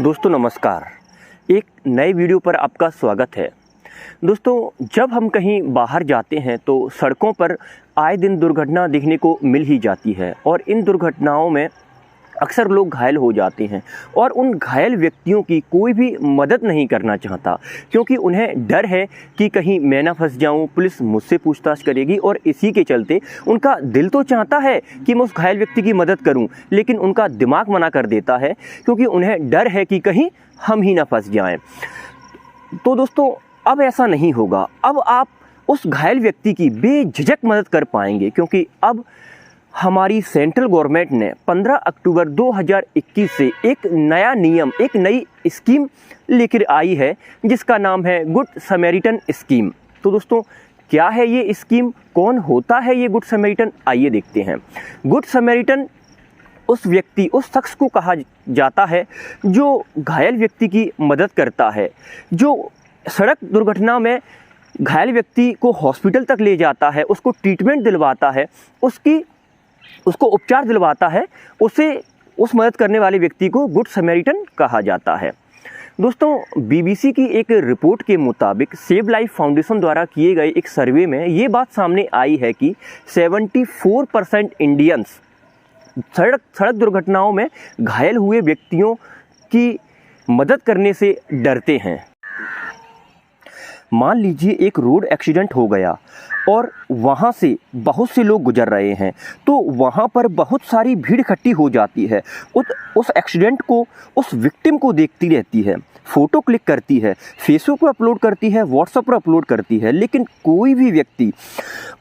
दोस्तों नमस्कार। एक नए वीडियो पर आपका स्वागत है। दोस्तों जब हम कहीं बाहर जाते हैं तो सड़कों पर आए दिन दुर्घटना देखने को मिल ही जाती है और इन दुर्घटनाओं में अक्सर लोग घायल हो जाते हैं और उन घायल व्यक्तियों की कोई भी मदद नहीं करना चाहता, क्योंकि उन्हें डर है कि कहीं मैं ना फंस जाऊं, पुलिस मुझसे पूछताछ करेगी। और इसी के चलते उनका दिल तो चाहता है कि मैं उस घायल व्यक्ति की मदद करूं, लेकिन उनका दिमाग मना कर देता है, क्योंकि उन्हें डर है कि कहीं हम ही ना फंस जाएं। तो दोस्तों अब ऐसा नहीं होगा। अब आप उस घायल व्यक्ति की बेझिझक मदद कर पाएंगे, क्योंकि अब हमारी सेंट्रल गवर्नमेंट ने 15 अक्टूबर 2021 से एक नया नियम, एक नई स्कीम लेकर आई है, जिसका नाम है गुड समैरिटन स्कीम। तो दोस्तों क्या है ये स्कीम, कौन होता है ये गुड समैरिटन, आइए देखते हैं। गुड समैरिटन उस व्यक्ति, उस शख्स को कहा जाता है जो घायल व्यक्ति की मदद करता है, जो सड़क दुर्घटना में घायल व्यक्ति को हॉस्पिटल तक ले जाता है, उसको ट्रीटमेंट दिलवाता है, उसको उपचार दिलवाता है, उस मदद करने वाले व्यक्ति को गुड समैरिटन कहा जाता है। दोस्तों बीबीसी की एक रिपोर्ट के मुताबिक सेव लाइफ फाउंडेशन द्वारा किए गए एक सर्वे में ये बात सामने आई है कि 74% इंडियंस सड़क दुर्घटनाओं में घायल हुए व्यक्तियों की मदद करने से डरते हैं। मान लीजिए एक रोड एक्सीडेंट हो गया और वहाँ से बहुत से लोग गुजर रहे हैं, तो वहाँ पर बहुत सारी भीड़ इकट्ठी हो जाती है। उस एक्सीडेंट को, उस विक्टिम को देखती रहती है, फ़ोटो क्लिक करती है, फेसबुक पर अपलोड करती है, व्हाट्सएप पर अपलोड करती है, लेकिन कोई भी व्यक्ति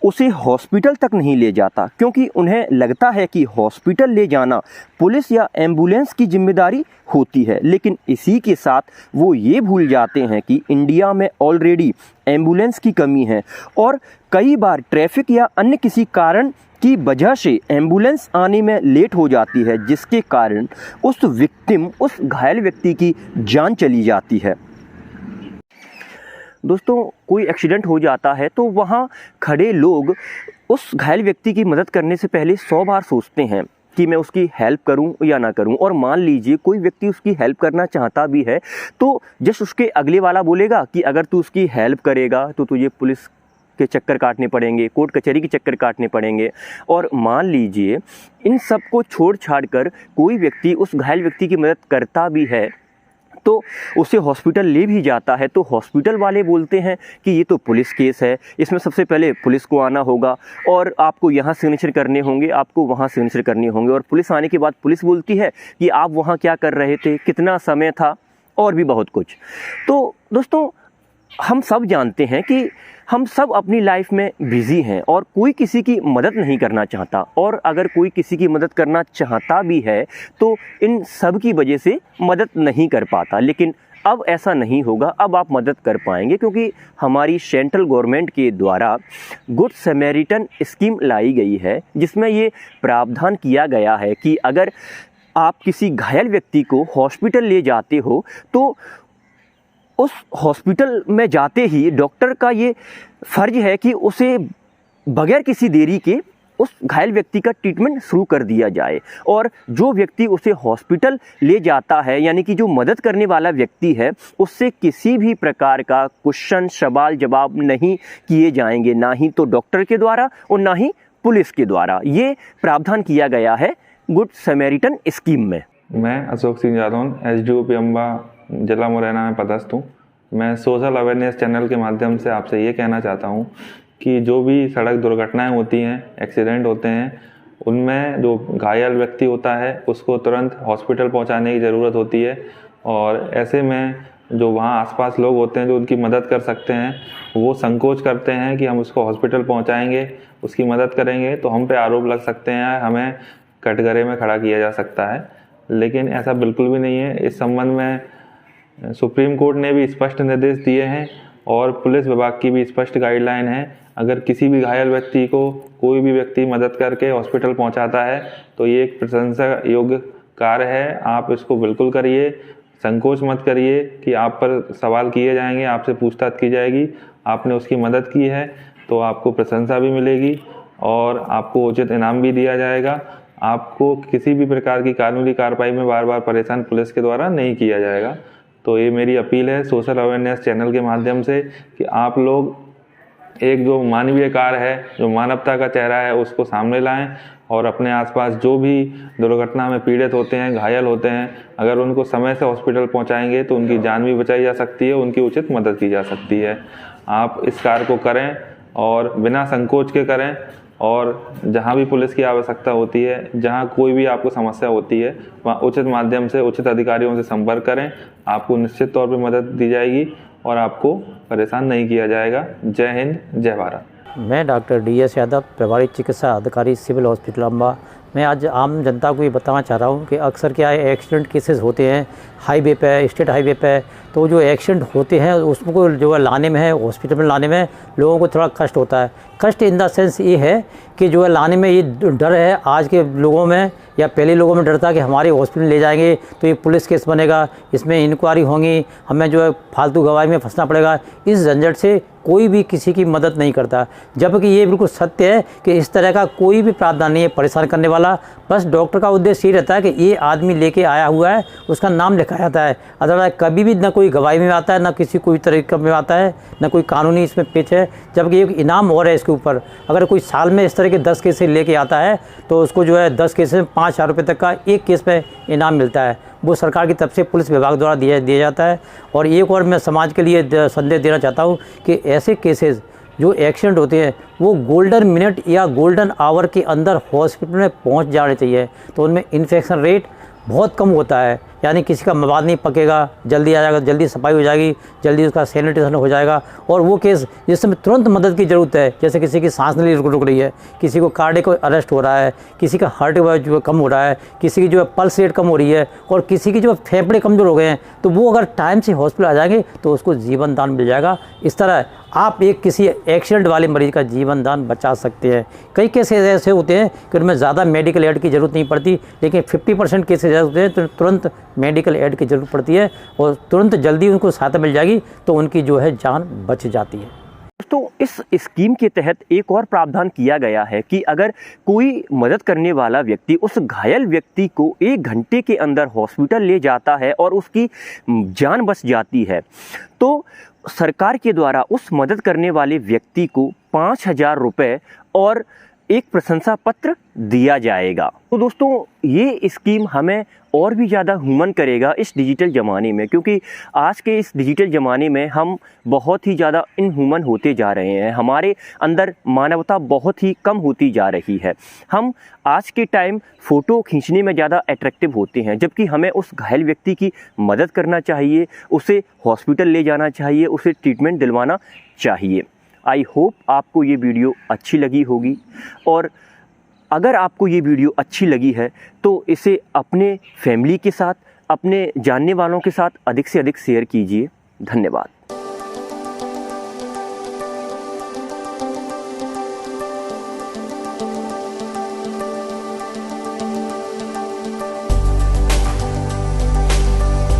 उसे हॉस्पिटल तक नहीं ले जाता, क्योंकि उन्हें लगता है कि हॉस्पिटल ले जाना पुलिस या एम्बुलेंस की जिम्मेदारी होती है। लेकिन इसी के साथ वो ये भूल जाते हैं कि इंडिया में ऑलरेडी एम्बुलेंस की कमी है और कई बार ट्रैफिक या अन्य किसी कारण की वजह से एम्बुलेंस आने में लेट हो जाती है, जिसके कारण उस विक्टिम, उस घायल व्यक्ति की जान चली जाती है। दोस्तों कोई एक्सीडेंट हो जाता है तो वहाँ खड़े लोग उस घायल व्यक्ति की मदद करने से पहले 100 बार सोचते हैं कि मैं उसकी हेल्प करूं या ना करूं। और मान लीजिए कोई व्यक्ति उसकी हेल्प करना चाहता भी है, तो जस्ट उसके अगले वाला बोलेगा कि अगर तू उसकी हेल्प करेगा तो तुझे पुलिस के चक्कर काटने पड़ेंगे, कोर्ट कचहरी के चक्कर काटने पड़ेंगे। और मान लीजिए इन सब को छोड़ छाड़ कर कोई व्यक्ति उस घायल व्यक्ति की मदद करता भी है, तो उसे हॉस्पिटल ले भी जाता है, तो हॉस्पिटल वाले बोलते हैं कि ये तो पुलिस केस है, इसमें सबसे पहले पुलिस को आना होगा और आपको यहाँ सिग्नेचर करने होंगे, आपको वहाँ सिग्नेचर करने होंगे। और पुलिस आने के बाद पुलिस बोलती है कि आप वहाँ क्या कर रहे थे, कितना समय था, और भी बहुत कुछ। तो दोस्तों हम सब जानते हैं कि हम सब अपनी लाइफ में बिजी हैं और कोई किसी की मदद नहीं करना चाहता, और अगर कोई किसी की मदद करना चाहता भी है तो इन सब की वजह से मदद नहीं कर पाता। लेकिन अब ऐसा नहीं होगा, अब आप मदद कर पाएंगे, क्योंकि हमारी सेंट्रल गवर्नमेंट के द्वारा गुड समैरिटन स्कीम लाई गई है, जिसमें ये प्रावधान किया गया है कि अगर आप किसी घायल व्यक्ति को हॉस्पिटल ले जाते हो तो उस हॉस्पिटल में जाते ही डॉक्टर का ये फर्ज है कि उसे बगैर किसी देरी के उस घायल व्यक्ति का ट्रीटमेंट शुरू कर दिया जाए। और जो व्यक्ति उसे हॉस्पिटल ले जाता है, यानी कि जो मदद करने वाला व्यक्ति है, उससे किसी भी प्रकार का क्वेश्चन, सवाल जवाब नहीं किए जाएंगे, ना ही तो डॉक्टर के द्वारा और ना ही पुलिस के द्वारा। ये प्रावधान किया गया है गुड समैरिटन स्कीम में। मैं अशोक सिंह जादौन, SDO पेम्बा जिला मुरैना में पदस्थ हूँ। मैं सोशल अवेयरनेस चैनल के माध्यम से आपसे ये कहना चाहता हूँ कि जो भी सड़क दुर्घटनाएं होती हैं, एक्सीडेंट होते हैं, उनमें जो घायल व्यक्ति होता है उसको तुरंत हॉस्पिटल पहुँचाने की ज़रूरत होती है। और ऐसे में जो वहाँ आसपास लोग होते हैं जो उनकी मदद कर सकते हैं, वो संकोच करते हैं कि हम उसको हॉस्पिटल पहुँचाएँगे, उसकी मदद करेंगे तो हम पे आरोप लग सकते हैं, हमें कटघरे में खड़ा किया जा सकता है। लेकिन ऐसा बिल्कुल भी नहीं है। इस संबंध में सुप्रीम कोर्ट ने भी स्पष्ट निर्देश दिए हैं और पुलिस विभाग की भी स्पष्ट गाइडलाइन है। अगर किसी भी घायल व्यक्ति को कोई भी व्यक्ति मदद करके हॉस्पिटल पहुंचाता है तो ये एक प्रशंसा योग्य कार्य है। आप इसको बिल्कुल करिए, संकोच मत करिए कि आप पर सवाल किए जाएंगे, आपसे पूछताछ की जाएगी। आपने उसकी मदद की है तो आपको प्रशंसा भी मिलेगी और आपको उचित इनाम भी दिया जाएगा। आपको किसी भी प्रकार की कानूनी कार्रवाई में बार बार परेशान पुलिस के द्वारा नहीं किया जाएगा। तो ये मेरी अपील है सोशल अवेयरनेस चैनल के माध्यम से कि आप लोग एक जो मानवीय कार्य है, जो मानवता का चेहरा है, उसको सामने लाएं और अपने आसपास जो भी दुर्घटना में पीड़ित होते हैं, घायल होते हैं, अगर उनको समय से हॉस्पिटल पहुंचाएंगे तो उनकी जान भी बचाई जा सकती है, उनकी उचित मदद की जा सकती है। आप इस कार्य को करें और बिना संकोच के करें, और जहां भी पुलिस की आवश्यकता होती है, जहां कोई भी आपको समस्या होती है, वहां उचित माध्यम से उचित अधिकारियों से संपर्क करें। आपको निश्चित तौर पर मदद दी जाएगी और आपको परेशान नहीं किया जाएगा। जय हिंद, जय भारत। मैं डॉक्टर DS यादव, प्रभारी चिकित्सा अधिकारी, सिविल हॉस्पिटल अम्बा। मैं आज आम जनता को ये बताना चाह रहा हूँ कि अक्सर क्या है, एक्सीडेंट केसेस होते हैं हाईवे पे, स्टेट हाईवे पे। तो जो एक्सीडेंट होते हैं उसको जो है लाने में है, हॉस्पिटल में लाने में लोगों को थोड़ा कष्ट होता है। कष्ट इन द सेंस ये है कि जो है लाने में ये डर है आज के लोगों में, या पहले लोगों में डर था कि हमारे हॉस्पिटल ले जाएंगे तो ये पुलिस केस बनेगा, इसमें इंक्वायरी होंगी, हमें जो है फालतू गवाही में फंसना पड़ेगा। इस झंझट से कोई भी किसी की मदद नहीं करता, जबकि ये बिल्कुल सत्य है कि इस तरह का कोई भी प्रावधान नहीं है परेशान करने वाला। बस डॉक्टर का उद्देश्य ये रहता है कि ये आदमी लेके आया हुआ है, उसका नाम लिखा जाता है। अदरवाइज कभी भी ना कोई गवाही में आता है, ना किसी कोई तरीके में आता है, ना कोई कानूनी इसमें पेच है। जबकि एक इनाम और है इसके ऊपर, अगर कोई साल में इस तरह के 10 केसेस लेके आता है तो उसको जो है 10 केसेस में 5,000 रुपये तक का एक केस पे इनाम मिलता है। वो सरकार की तरफ से पुलिस विभाग द्वारा दिया जाता है। और एक और मैं समाज के लिए संदेश देना चाहता हूँ कि ऐसे केसेस जो एक्सीडेंट होते हैं वो गोल्डन मिनट या गोल्डन आवर के अंदर हॉस्पिटल में पहुँच जाने चाहिए। तो उनमें इन्फेक्शन रेट बहुत कम होता है, यानी किसी का मवाद नहीं पकेगा, जल्दी आ जाएगा, जल्दी सफाई हो जाएगी, जल्दी उसका सैनिटेशन हो जाएगा। और वो केस जिसमें तुरंत मदद की ज़रूरत है, जैसे किसी की सांस नली रुक रही है, किसी को कार्डियक अरेस्ट हो रहा है, किसी का हार्ट जो कम हो रहा है, किसी की जो है पल्स रेट कम हो रही है, और किसी की जो फेफड़े कमज़ोर हो गए हैं, तो वो अगर टाइम से हॉस्पिटल आ जाएंगे तो उसको जीवन दान मिल जाएगा। इस तरह आप एक किसी एक्सीडेंट वाले मरीज़ का जीवन दान बचा सकते हैं। कई केसेस ऐसे होते हैं कि उनमें ज़्यादा मेडिकल एड की ज़रूरत नहीं पड़ती, लेकिन 50% केसेस ऐसे होते हैं तो तुरंत मेडिकल एड की ज़रूरत पड़ती है और तुरंत जल्दी उनको सहायता मिल जाएगी तो उनकी जो है जान बच जाती है। तो इस स्कीम के तहत एक और प्रावधान किया गया है कि अगर कोई मदद करने वाला व्यक्ति उस घायल व्यक्ति को 1 घंटे के अंदर हॉस्पिटल ले जाता है और उसकी जान बच जाती है, तो सरकार के द्वारा उस मदद करने वाले व्यक्ति को 5,000 रुपये और एक प्रशंसा पत्र दिया जाएगा। तो दोस्तों ये स्कीम हमें और भी ज़्यादा ह्यूमन करेगा इस डिजिटल ज़माने में, क्योंकि आज के इस डिजिटल ज़माने में हम बहुत ही ज़्यादा इनह्यूमन होते जा रहे हैं। हमारे अंदर मानवता बहुत ही कम होती जा रही है। हम आज के टाइम फ़ोटो खींचने में ज़्यादा अट्रैक्टिव होते हैं, जबकि हमें उस घायल व्यक्ति की मदद करना चाहिए, उसे हॉस्पिटल ले जाना चाहिए, उसे ट्रीटमेंट दिलवाना चाहिए। आई होप आपको ये वीडियो अच्छी लगी होगी, और अगर आपको ये वीडियो अच्छी लगी है तो इसे अपने फैमिली के साथ, अपने जानने वालों के साथ अधिक से अधिक शेयर कीजिए। धन्यवाद।